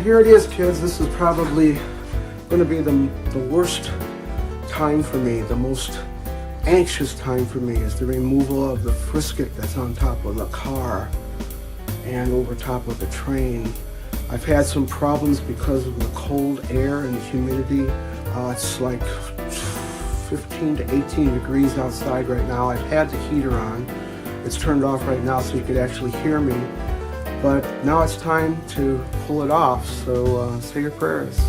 here it is, kids. This is probably going to be the worst time for me. The most anxious time for me is the removal of the frisket that's on top of the car and over top of the train. I've had some problems because of the cold air and the humidity. It's like 15 to 18 degrees outside right now. I've had the heater on. It's turned off right now so you could actually hear me. But now it's time to pull it off, so say your prayers.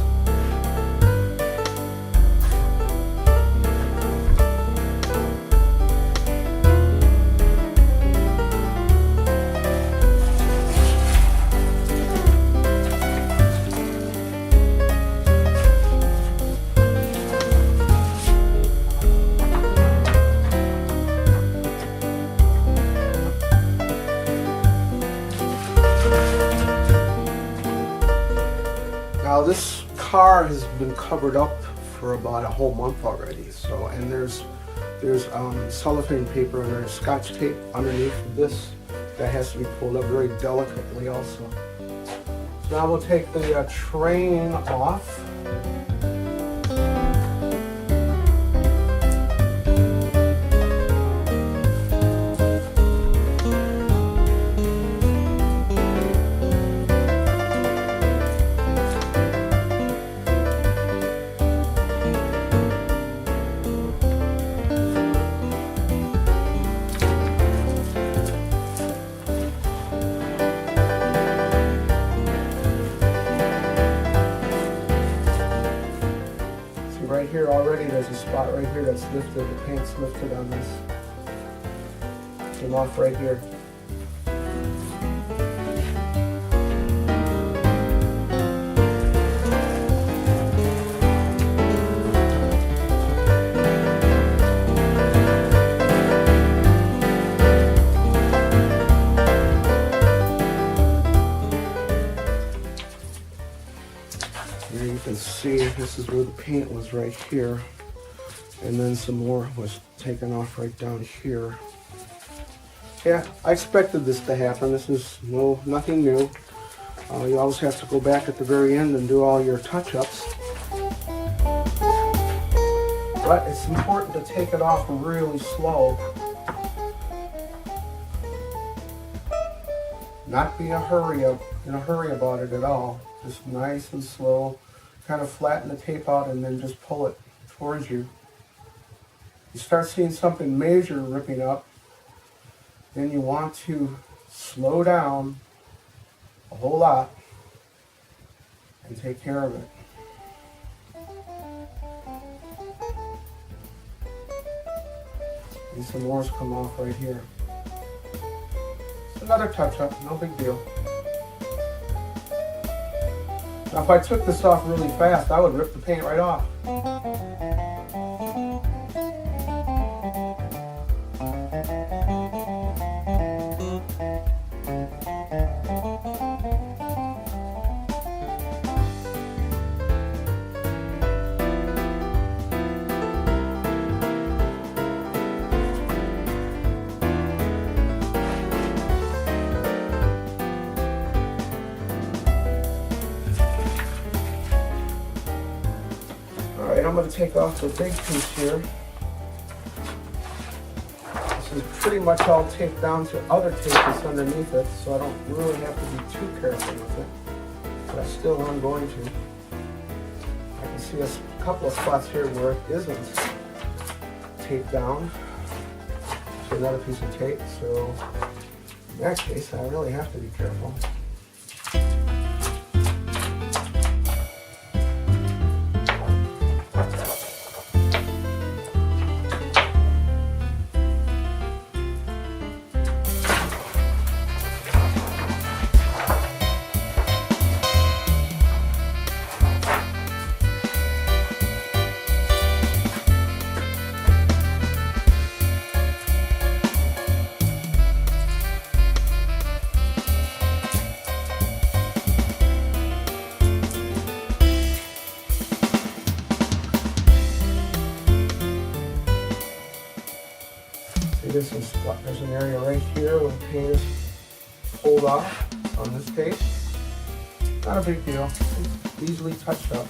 Now this car has been covered up for about a whole month already. So, and there's cellophane paper and there's scotch tape underneath this that has to be pulled up very delicately also. So now we'll take the train off. Right here already there's a spot right here that's lifted, the paint's lifted on this. Came off right here. Here you can see this is where the paint was right here, and then some more was taken off right down here. Yeah, I expected this to happen. This is nothing new. You always have to go back at the very end and do all your touch-ups. But it's important to take it off really slow. Not be in a hurry about it at all. Just nice and slow. Kind of flatten the tape out and then just pull it towards you. You start seeing something major ripping up, then you want to slow down a whole lot and take care of it. And some more's come off right here. It's another touch-up, no big deal. Now if I took this off really fast, I would rip the paint right off. Alright, I'm going to take off the big piece here. This is pretty much all taped down to other tape that's underneath it, so I don't really have to be too careful with it. But I still am going to. I can see a couple of spots here where it isn't taped down to another piece of tape, so in that case I really have to be careful. There's an area right here where the paint is pulled off on this tape. Not a big deal. It's easily touched up.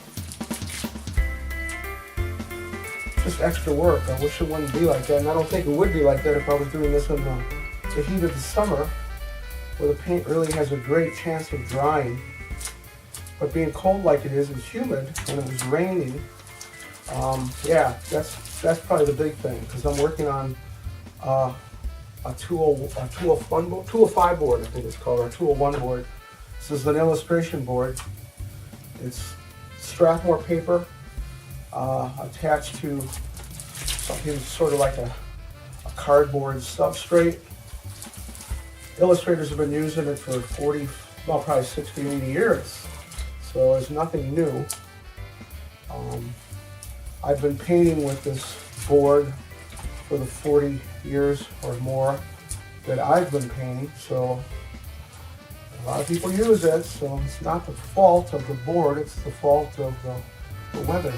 Just extra work. I wish it wouldn't be like that, and I don't think it would be like that if I was doing this in the heat of the summer, where the paint really has a great chance of drying. But being cold like it is, it's humid, and it was raining. Yeah, that's probably the big thing, because I'm working on a 205 board, I think it's called, or 201 board. This is an illustration board. It's Strathmore paper attached to something sort of like a cardboard substrate. Illustrators have been using it for 40, well, probably 60, 80 years. So it's nothing new. I've been painting with this board for the 40 years or more that I've been painting, so a lot of people use it, so it's not the fault of the board, it's the fault of the weather.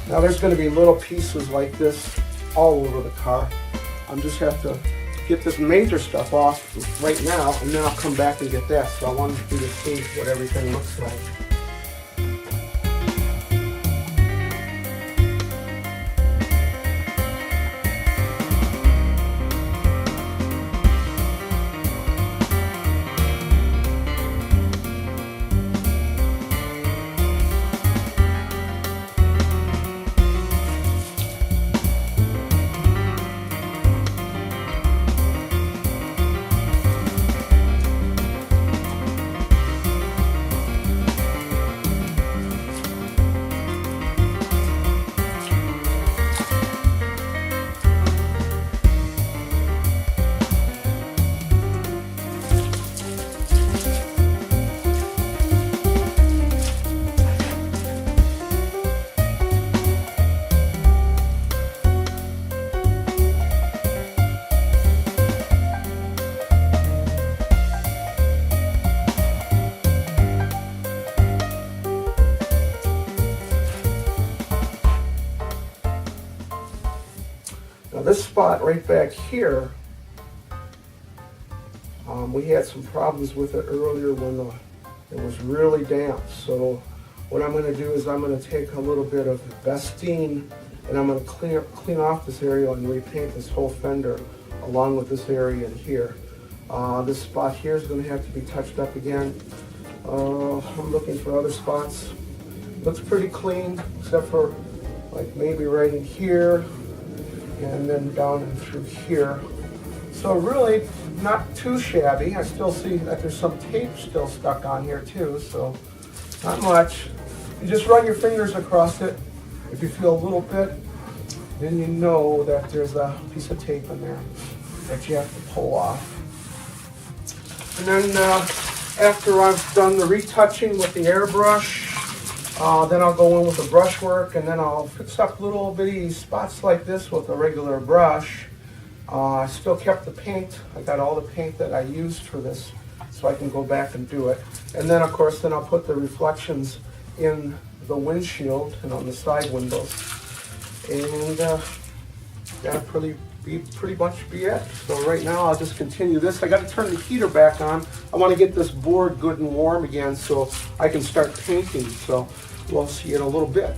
Now there's going to be little pieces like this all over the car. I'm just have to get this major stuff off right now, and then I'll come back and get that. So I wanted you to see what everything looks like. Now this spot right back here, we had some problems with it earlier when it was really damp. So what I'm going to do is I'm going to take a little bit of Vestine and I'm going to clean off this area and repaint this whole fender along with this area in here. This spot here is going to have to be touched up again. I'm looking for other spots. Looks pretty clean except for like maybe right in here and then down and through here. So really not too shabby. I still see that there's some tape still stuck on here too, so not much. You just run your fingers across it. If you feel a little bit, then you know that there's a piece of tape in there that you have to pull off. And then after I've done the retouching with the airbrush, then I'll go in with the brushwork, and then I'll fix up little bitty spots like this with a regular brush. I still kept the paint. I got all the paint that I used for this, so I can go back and do it. And then, of course, then I'll put the reflections in the windshield and on the side windows. And that'll pretty much be it. So right now I'll just continue this. I got to turn the heater back on. I want to get this board good and warm again so I can start painting. So we'll see you in a little bit.